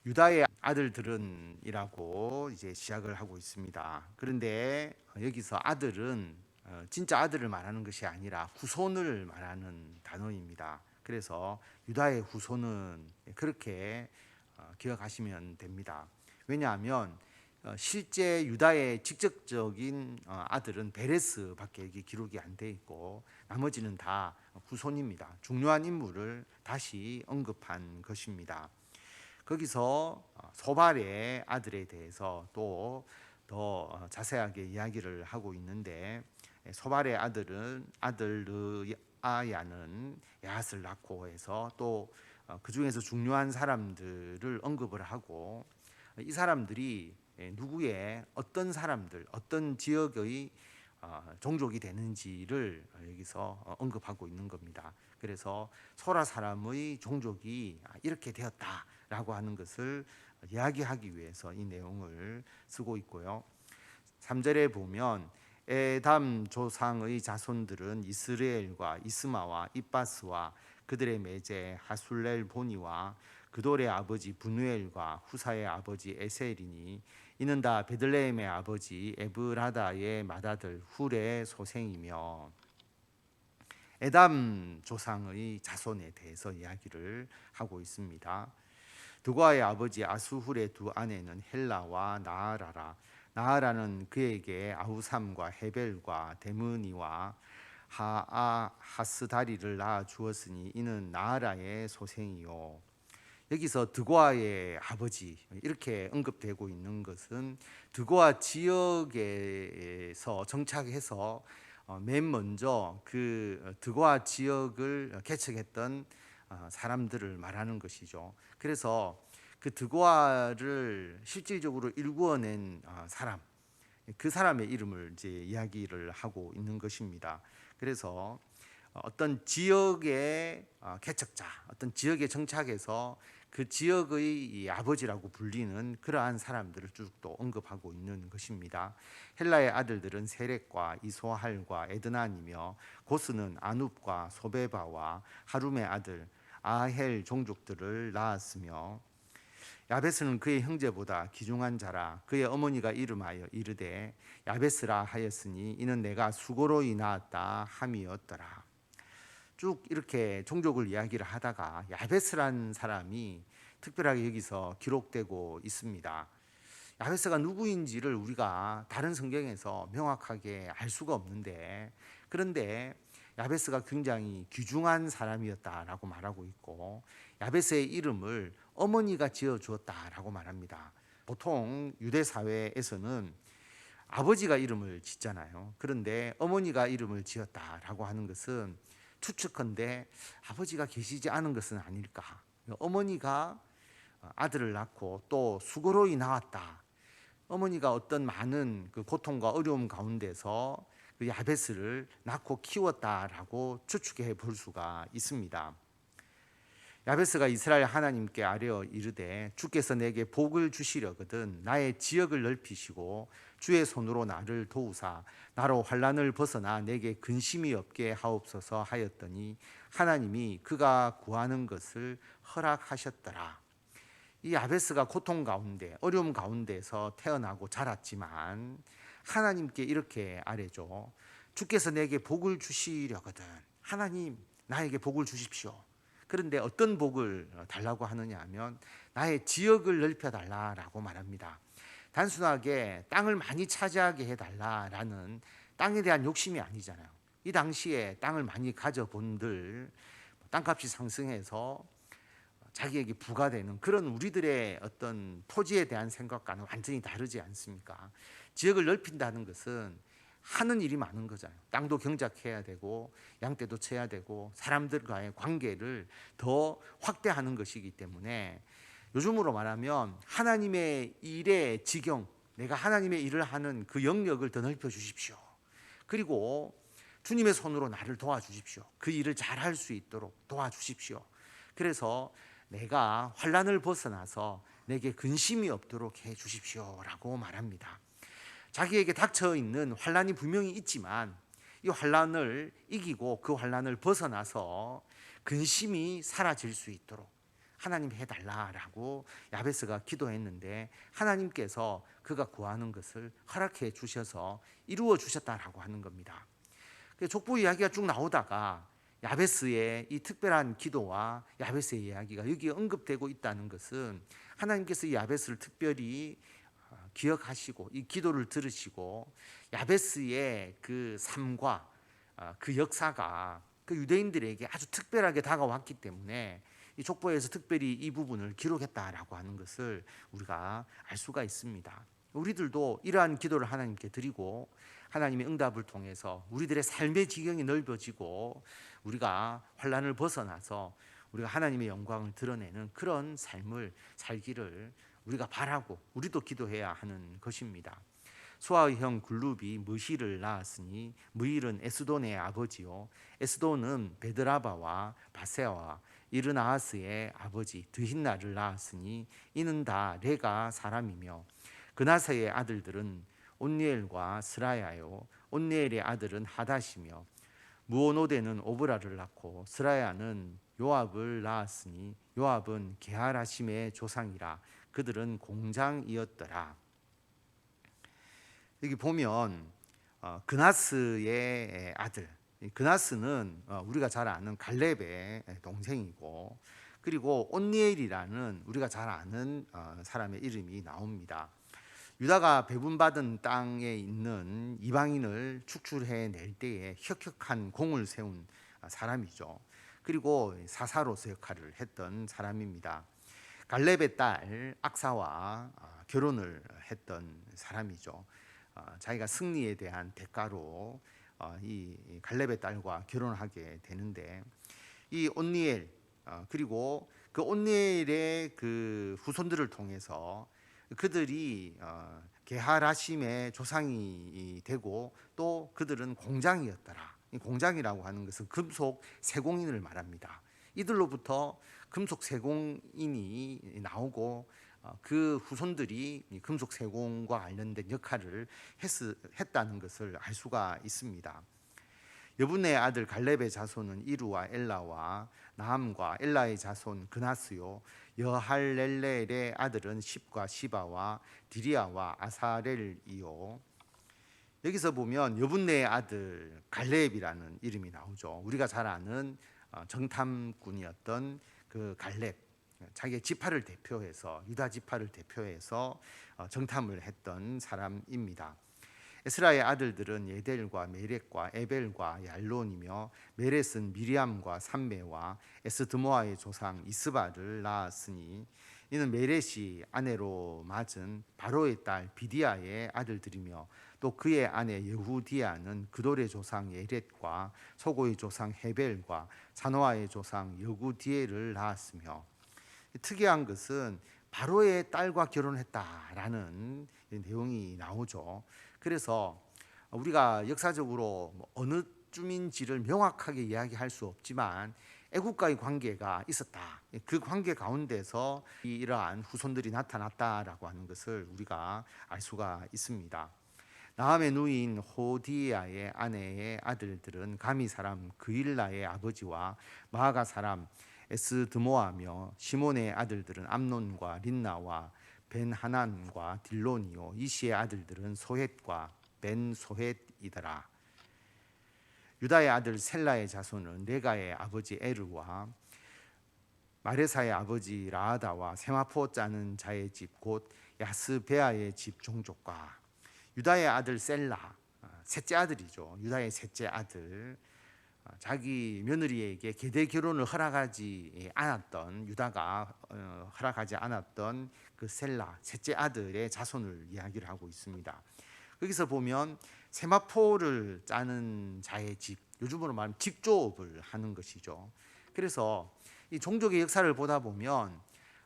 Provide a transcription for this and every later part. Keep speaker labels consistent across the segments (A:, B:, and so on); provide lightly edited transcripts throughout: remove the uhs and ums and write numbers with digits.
A: 유다의 아들들은이라고 이제 시작을 하고 있습니다. 그런데 여기서 아들은 진짜 아들을 말하는 것이 아니라 후손을 말하는 단어입니다. 그래서 유다의 후손은 그렇게 기억하시면 됩니다. 왜냐하면 실제 유다의 직접적인 아들은 베레스밖에 여기 기록이 안 돼 있고 나머지는 다 후손입니다. 중요한 인물을 다시 언급한 것입니다. 거기서 소발의 아들에 대해서 또 더 자세하게 이야기를 하고 있는데, 소발의 아들 르아야는 야핫을 낳고 해서 또 그 중에서 중요한 사람들을 언급을 하고, 이 사람들이 누구의 어떤 사람들, 어떤 지역의 종족이 되는지를 여기서 언급하고 있는 겁니다. 그래서 소라 사람의 종족이 이렇게 되었다라고 하는 것을 이야기하기 위해서 이 내용을 쓰고 있고요. 3절에 보면 에담 조상의 자손들은 이스라엘과 이스마와 이바스와 그들의 매제 하술렐 보니와 그돌의 아버지 분우엘과 후사의 아버지 에셀이니 이는 다 베들레헴의 아버지 에브라다의 맏아들 훌의 소생이며, 에담 조상의 자손에 대해서 이야기를 하고 있습니다. 드고아의 아버지 아수훌의 두 아내는 헬라와 나아라라. 나아라는 그에게 아후삼과 헤벨과 데므니와 하스다리를 낳아 주었으니 이는 나아라의 소생이요. 여기서 드고아의 아버지 이렇게 언급되고 있는 것은 드고아 지역에서 정착해서 맨 먼저 그 드고아 지역을 개척했던 사람들을 말하는 것이죠. 그래서 그 드고아를 실질적으로 일구어낸 사람, 그 사람의 이름을 이제 이야기를 하고 있는 것입니다. 그래서 어떤 지역의 개척자, 어떤 지역에 정착해서 그 지역의 아버지라고 불리는 그러한 사람들을 쭉 또 언급하고 있는 것입니다. 헬라의 아들들은 세렉과 이소할과 에드난이며 고스는 아눕과 소베바와 하룸의 아들 아헬 종족들을 낳았으며, 야베스는 그의 형제보다 귀중한 자라. 그의 어머니가 이름하여 이르되 야베스라 하였으니 이는 내가 수고로이 낳았다 함이었더라. 쭉 이렇게 종족을 이야기를 하다가 야베스란 사람이 특별하게 여기서 기록되고 있습니다. 야베스가 누구인지를 우리가 다른 성경에서 명확하게 알 수가 없는데, 그런데 야베스가 굉장히 귀중한 사람이었다라고 말하고 있고, 야베스의 이름을 어머니가 지어 주었다라고 말합니다. 보통 유대 사회에서는 아버지가 이름을 짓잖아요. 그런데 어머니가 이름을 지었다라고 하는 것은 추측컨대 아버지가 계시지 않은 것은 아닐까. 어머니가 아들을 낳고 또 수고로이 낳았다. 어머니가 어떤 많은 그 고통과 어려움 가운데서 그 야베스를 낳고 키웠다라고 추측해 볼 수가 있습니다. 야베스가 이스라엘 하나님께 아뢰어 이르되 주께서 내게 복을 주시려거든 나의 지역을 넓히시고 주의 손으로 나를 도우사 나로 환난을 벗어나 내게 근심이 없게 하옵소서 하였더니 하나님이 그가 구하는 것을 허락하셨더라. 이 야베스가 고통 가운데 어려움 가운데서 태어나고 자랐지만 하나님께 이렇게 아뢰죠. 주께서 내게 복을 주시려거든 하나님 나에게 복을 주십시오. 그런데 어떤 복을 달라고 하느냐 하면 나의 지역을 넓혀달라라고 말합니다. 단순하게 땅을 많이 차지하게 해달라라는 땅에 대한 욕심이 아니잖아요. 이 당시에 땅을 많이 가져본들 땅값이 상승해서 자기에게 부과되는 그런 우리들의 어떤 토지에 대한 생각과는 완전히 다르지 않습니까? 지역을 넓힌다는 것은 하는 일이 많은 거잖아요. 땅도 경작해야 되고 양떼도 쳐야 되고 사람들과의 관계를 더 확대하는 것이기 때문에 요즘으로 말하면 하나님의 일의 지경, 내가 하나님의 일을 하는 그 영역을 더 넓혀 주십시오. 그리고 주님의 손으로 나를 도와주십시오. 그 일을 잘할 수 있도록 도와주십시오. 그래서 내가 환난을 벗어나서 내게 근심이 없도록 해 주십시오라고 말합니다. 자기에게 닥쳐 있는 환난이 분명히 있지만 이 환난을 이기고 그 환난을 벗어나서 근심이 사라질 수 있도록, 하나님 해달라라고 야베스가 기도했는데 하나님께서 그가 구하는 것을 허락해 주셔서 이루어 주셨다라고 하는 겁니다. 족보 이야기가 쭉 나오다가 야베스의 이 특별한 기도와 야베스의 이야기가 여기에 언급되고 있다는 것은 하나님께서 이 야베스를 특별히 기억하시고 이 기도를 들으시고 야베스의 그 삶과 그 역사가 그 유대인들에게 아주 특별하게 다가왔기 때문에 이 족보에서 특별히 이 부분을 기록했다라고 하는 것을 우리가 알 수가 있습니다. 우리들도 이러한 기도를 하나님께 드리고 하나님의 응답을 통해서 우리들의 삶의 지경이 넓어지고 우리가 환난을 벗어나서 우리가 하나님의 영광을 드러내는 그런 삶을 살기를 우리가 바라고 우리도 기도해야 하는 것입니다. 수아의 형 글룹이 무힐을 낳았으니 무힐은 에스돈의 아버지요 에스돈은 베드라바와 바세와 이르나하스의 아버지 드힌나를 낳았으니 이는 다 레가 사람이며 그나사의 아들들은 온니엘과 스라야요 온니엘의 아들은 하닷이며 무오노데는 오브라를 낳고 스라야는 요압을 낳았으니 요압은 게하라심의 조상이라 그들은 공장이었더라. 여기 보면 그나스의 아들, 그나스는 우리가 잘 아는 갈렙의 동생이고 그리고 온니엘이라는 우리가 잘 아는 사람의 이름이 나옵니다. 유다가 배분받은 땅에 있는 이방인을 축출해낼 때에 혁혁한 공을 세운 사람이죠. 그리고 사사로서 역할을 했던 사람입니다. 갈렙의 딸 악사와 결혼을 했던 사람이죠. 자기가 승리에 대한 대가로 이 갈렙의 딸과 결혼하게 되는데 이 온니엘 그리고 그 온니엘의 그 후손들을 통해서 그들이 게하라심의 조상이 되고 또 그들은 공장이었더라. 이 공장이라고 하는 것은 금속 세공인을 말합니다. 이들로부터 금속 세공인이 나오고 그 후손들이 금속 세공과 관련된 역할을 했다는 것을 알 수가 있습니다. 여분의 아들 갈렙의 자손은 이루와 엘라와 나함과 엘라의 자손 그나스요 여할렐렐의 아들은 십과 시바와 디리아와 아사렐이요. 여기서 보면 여분의 아들 갈렙이라는 이름이 나오죠. 우리가 잘 아는 정탐꾼이었던 그 갈렙, 자기의 지파를 대표해서 유다 지파를 대표해서 정탐을 했던 사람입니다. 에스라의 아들들은 예델과 메렉과 에벨과 얄론이며 메렛은 미리암과 삼메와 에스드모아의 조상 이스바를 낳았으니 이는 메렛이 아내로 맞은 바로의 딸 비디아의 아들들이며 또 그의 아내 여후디아는 그돌의 조상 예렛과 소고의 조상 헤벨과 자노아의 조상 여구디엘을 낳았으며 특이한 것은 바로의 딸과 결혼했다라는 내용이 나오죠. 그래서 우리가 역사적으로 어느 쯤인지를 명확하게 이야기할 수 없지만 애국과의 관계가 있었다. 그 관계 가운데서 이러한 후손들이 나타났다라고 하는 것을 우리가 알 수가 있습니다. 나함의 누이인 호디야의 아내의 아들들은 가미 사람 그일라의 아버지와 마아가 사람 에스드모아며 시몬의 아들들은 암논과 린나와 벤하난과 딜론이요 이시의 아들들은 소헷과 벤소헷이더라. 유다의 아들 셀라의 자손은 레가의 아버지 에르와 마레사의 아버지 라하다와 세마포 짜는 자의 집 곧 야스베아의 집 종족과 유다의 아들 셀라 셋째 아들이죠. 유다의 셋째 아들 자기 며느리에게 계대 결혼을 허락하지 않았던 유다가 허락하지 않았던 그 셀라 셋째 아들의 자손을 이야기를 하고 있습니다. 거기서 보면 세마포를 짜는 자의 집, 요즘으로 말하면 직조업을 하는 것이죠. 그래서 이 종족의 역사를 보다 보면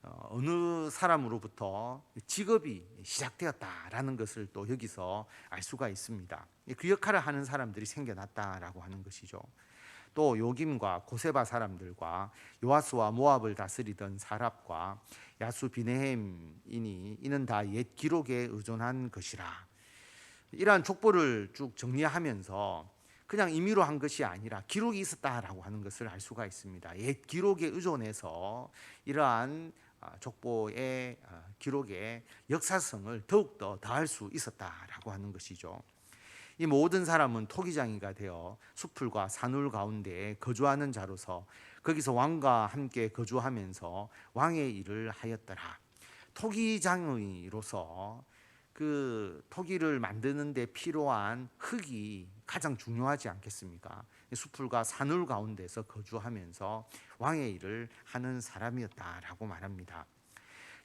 A: 어느 사람으로부터 직업이 시작되었다라는 것을 또 여기서 알 수가 있습니다. 그 역할을 하는 사람들이 생겨났다라고 하는 것이죠. 또 요김과 고세바 사람들과 요아스와 모압을 다스리던 사랍과 야수 비네헴이니 이는 다 옛 기록에 의존한 것이라. 이러한 족보를 쭉 정리하면서 그냥 임의로 한 것이 아니라 기록이 있었다라고 하는 것을 알 수가 있습니다. 옛 기록에 의존해서 이러한 족보의 기록의 역사성을 더욱더 더할 수 있었다라고 하는 것이죠. 이 모든 사람은 토기장이가 되어 수풀과 산울 가운데에 거주하는 자로서 거기서 왕과 함께 거주하면서 왕의 일을 하였더라. 토기장이로서 그 토기를 만드는 데 필요한 흙이 가장 중요하지 않겠습니까? 수풀과 산울 가운데서 거주하면서 왕의 일을 하는 사람이었다라고 말합니다.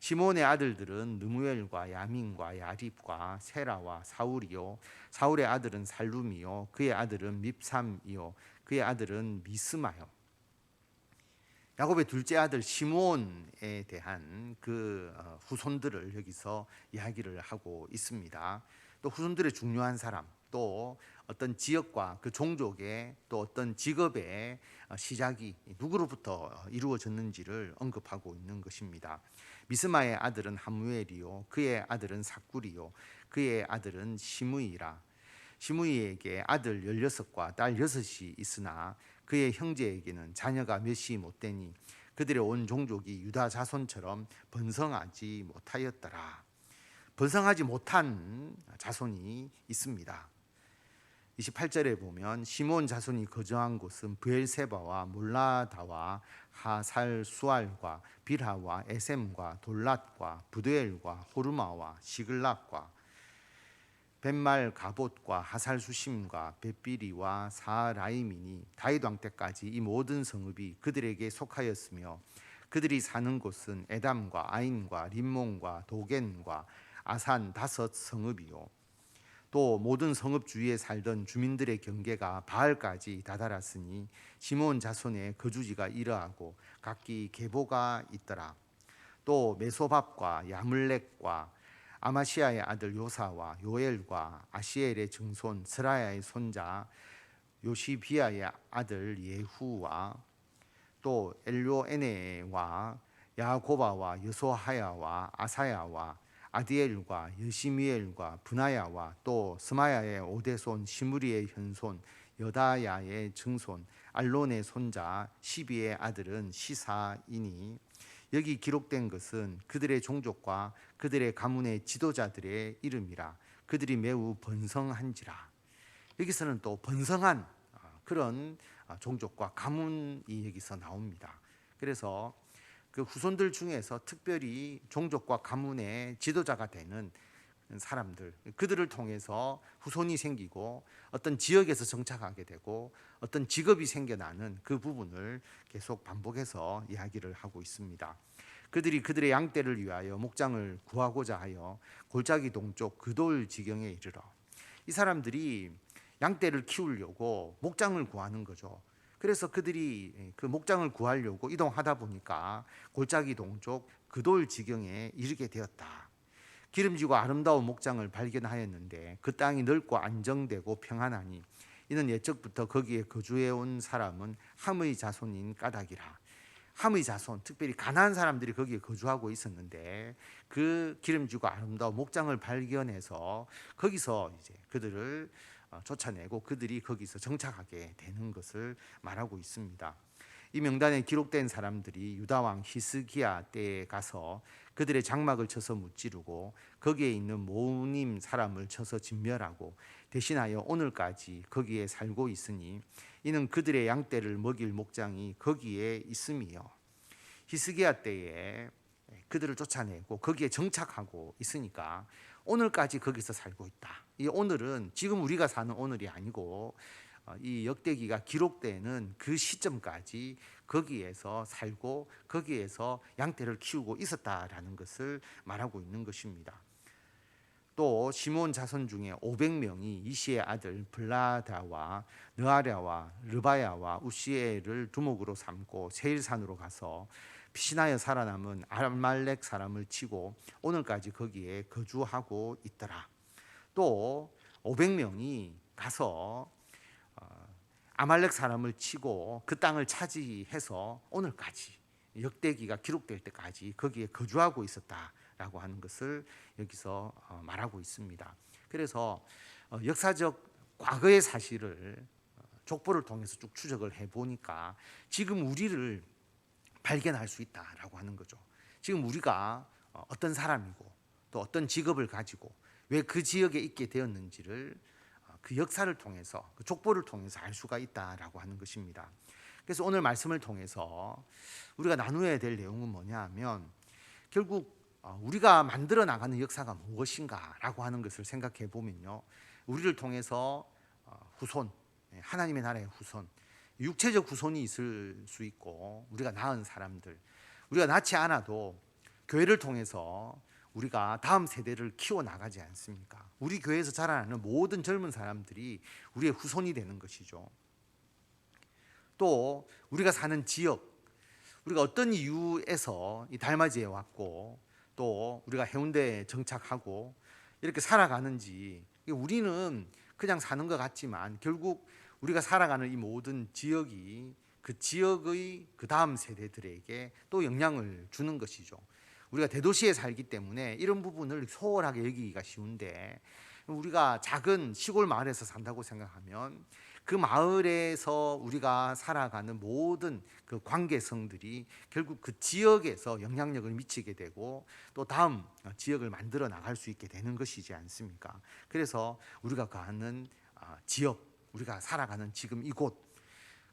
A: 시몬의 아들들은 느무엘과 야민과 야립과 세라와 사울이요, 사울의 아들은 살룸이요, 그의 아들은 밉삼이요, 그의 아들은 미스마요. 야곱의 둘째 아들 시몬에 대한 그 후손들을 여기서 이야기를 하고 있습니다. 또 후손들의 중요한 사람, 또 어떤 지역과 그 종족의 또 어떤 직업의 시작이 누구로부터 이루어졌는지를 언급하고 있는 것입니다. 미스마의 아들은 하무엘이요, 그의 아들은 삭굴이요, 그의 아들은 시므이라. 시므이에게 아들 16과 딸 6이 있으나 그의 형제에게는 자녀가 몇이 못되니 그들의 온 종족이 유다 자손처럼 번성하지 못하였더라. 번성하지 못한 자손이 있습니다. 28절에 보면 시몬 자손이 거주한 곳은 브엘세바와 몰라다와 하살 수알과 빌하와 에셈과 돌랏과 부드엘과 호르마와 시글락과 벳말 가봇과 하살 수심과 벳비리와 사라임이니 다윗 왕 때까지 이 모든 성읍이 그들에게 속하였으며 그들이 사는 곳은 에담과 아인과 림몬과 도겐과 아산 5 성읍이요, 또 모든 성읍 주위에 살던 주민들의 경계가 바알까지 다다랐으니 시몬 자손의 거주지가 이러하고 각기 계보가 있더라. 또 메소밥과 야물렉과 아마시아의 아들 요사와 요엘과 아시엘의 증손 스라야의 손자 요시비아의 아들 예후와 또 엘료에네와 야고바와 여소하야와 아사야와 아디엘과 여시미엘과 분하야와 또 스마야의 오대손 시므리의 현손 여다야의 증손 알론의 손자 시비의 아들은 시사이니 여기 기록된 것은 그들의 종족과 그들의 가문의 지도자들의 이름이라. 그들이 매우 번성한지라. 여기서는 또 번성한 그런 종족과 가문이 여기서 나옵니다. 그래서 그 후손들 중에서 특별히 종족과 가문의 지도자가 되는 사람들, 그들을 통해서 후손이 생기고 어떤 지역에서 정착하게 되고 어떤 직업이 생겨나는 그 부분을 계속 반복해서 이야기를 하고 있습니다. 그들이 그들의 양떼를 위하여 목장을 구하고자 하여 골짜기 동쪽 그돌 지경에 이르러, 이 사람들이 양떼를 키우려고 목장을 구하는 거죠. 그래서 그들이 그 목장을 구하려고 이동하다 보니까 골짜기 동쪽 그돌 지경에 이르게 되었다. 기름지고 아름다운 목장을 발견하였는데 그 땅이 넓고 안정되고 평안하니 이는 옛적부터 거기에 거주해 온 사람은 함의 자손인 까닭이라. 함의 자손, 특별히 가나안 사람들이 거기에 거주하고 있었는데 그 기름지고 아름다운 목장을 발견해서 거기서 이제 그들을 쫓아내고 그들이 거기서 정착하게 되는 것을 말하고 있습니다. 이 명단에 기록된 사람들이 유다 왕 히스기야 때에 가서 그들의 장막을 쳐서 무찌르고 거기에 있는 모님 사람을 쳐서 진멸하고 대신하여 오늘까지 거기에 살고 있으니 이는 그들의 양떼를 먹일 목장이 거기에 있음이요. 히스기야 때에 그들을 쫓아내고 거기에 정착하고 있으니까 오늘까지 거기서 살고 있다. 이 오늘은 지금 우리가 사는 오늘이 아니고 이 역대기가 기록되는 그 시점까지 거기에서 살고 거기에서 양떼를 키우고 있었다라는 것을 말하고 있는 것입니다. 또 시몬 자손 중에 500명이 이시의 아들 블라다와 느아랴와 르바야와 우시엘을 두목으로 삼고 세일산으로 가서 피신하여 살아남은 아말렉 사람을 치고 오늘까지 거기에 거주하고 있더라. 또 500명이 가서 아말렉 사람을 치고 그 땅을 차지해서 오늘까지 역대기가 기록될 때까지 거기에 거주하고 있었다라고 하는 것을 여기서 말하고 있습니다. 그래서 역사적 과거의 사실을 족보를 통해서 쭉 추적을 해보니까 지금 우리를 발견할 수 있다라고 하는 거죠. 지금 우리가 어떤 사람이고 또 어떤 직업을 가지고 왜 그 지역에 있게 되었는지를 그 역사를 통해서, 그 족보를 통해서 알 수가 있다라고 하는 것입니다. 그래서 오늘 말씀을 통해서 우리가 나누어야 될 내용은 뭐냐 하면, 결국 우리가 만들어 나가는 역사가 무엇인가라고 하는 것을 생각해 보면요, 우리를 통해서 후손, 하나님의 나라의 후손, 육체적 후손이 있을 수 있고, 우리가 낳은 사람들, 우리가 낳지 않아도 교회를 통해서 우리가 다음 세대를 키워 나가지 않습니까? 우리 교회에서 자라나는 모든 젊은 사람들이 우리의 후손이 되는 것이죠. 또 우리가 사는 지역, 우리가 어떤 이유에서 이 달맞이에 왔고 또 우리가 해운대에 정착하고 이렇게 살아가는지, 우리는 그냥 사는 것 같지만 결국 우리가 살아가는 이 모든 지역이 그 지역의 그 다음 세대들에게 또 영향을 주는 것이죠. 우리가 대도시에 살기 때문에 이런 부분을 소홀하게 여기기가 쉬운데, 우리가 작은 시골 마을에서 산다고 생각하면 그 마을에서 우리가 살아가는 모든 그 관계성들이 결국 그 지역에서 영향력을 미치게 되고 또 다음 지역을 만들어 나갈 수 있게 되는 것이지 않습니까? 그래서 우리가 가는 지역, 우리가 살아가는 지금 이곳,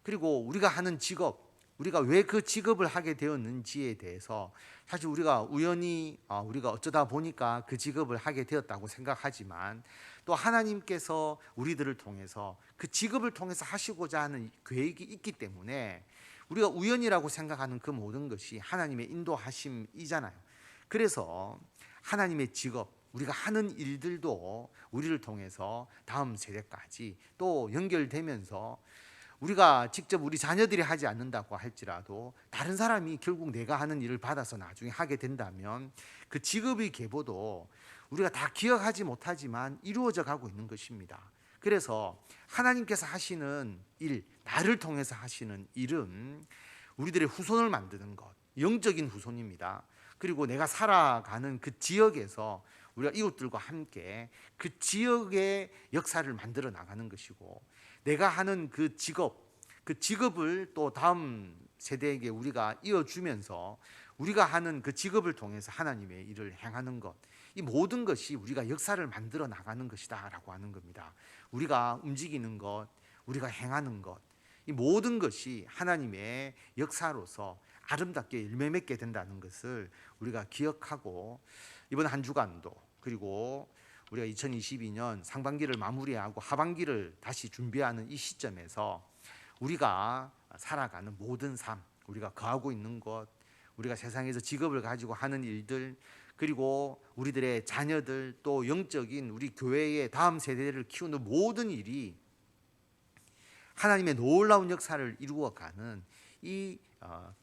A: 그리고 우리가 하는 직업, 우리가 왜 그 직업을 하게 되었는지에 대해서 사실 우리가 우연히 우리가 어쩌다 보니까 그 직업을 하게 되었다고 생각하지만, 또 하나님께서 우리들을 통해서 그 직업을 통해서 하시고자 하는 계획이 있기 때문에 우리가 우연이라고 생각하는 그 모든 것이 하나님의 인도하심이잖아요. 그래서 하나님의 직업, 우리가 하는 일들도 우리를 통해서 다음 세대까지 또 연결되면서, 우리가 직접 우리 자녀들이 하지 않는다고 할지라도 다른 사람이 결국 내가 하는 일을 받아서 나중에 하게 된다면 그 직업의 계보도 우리가 다 기억하지 못하지만 이루어져 가고 있는 것입니다. 그래서 하나님께서 하시는 일, 나를 통해서 하시는 일은 우리들의 후손을 만드는 것, 영적인 후손입니다. 그리고 내가 살아가는 그 지역에서 우리가 이웃들과 함께 그 지역의 역사를 만들어 나가는 것이고, 내가 하는 그 직업을 또 다음 세대에게 우리가 이어주면서 우리가 하는 그 직업을 통해서 하나님의 일을 행하는 것, 이 모든 것이 우리가 역사를 만들어 나가는 것이다 라고 하는 겁니다. 우리가 움직이는 것, 우리가 행하는 것, 이 모든 것이 하나님의 역사로서 아름답게 열매 맺게 된다는 것을 우리가 기억하고, 이번 한 주간도, 그리고 우리가 2022년 상반기를 마무리하고 하반기를 다시 준비하는 이 시점에서 우리가 살아가는 모든 삶, 우리가 거하고 있는 것, 우리가 세상에서 직업을 가지고 하는 일들, 그리고 우리들의 자녀들, 또 영적인 우리 교회의 다음 세대를 키우는 모든 일이 하나님의 놀라운 역사를 이루어가는 이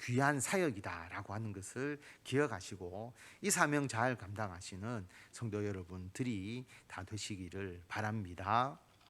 A: 귀한 사역이다라고 하는 것을 기억하시고 이 사명 잘 감당하시는 성도 여러분들이 다 되시기를 바랍니다.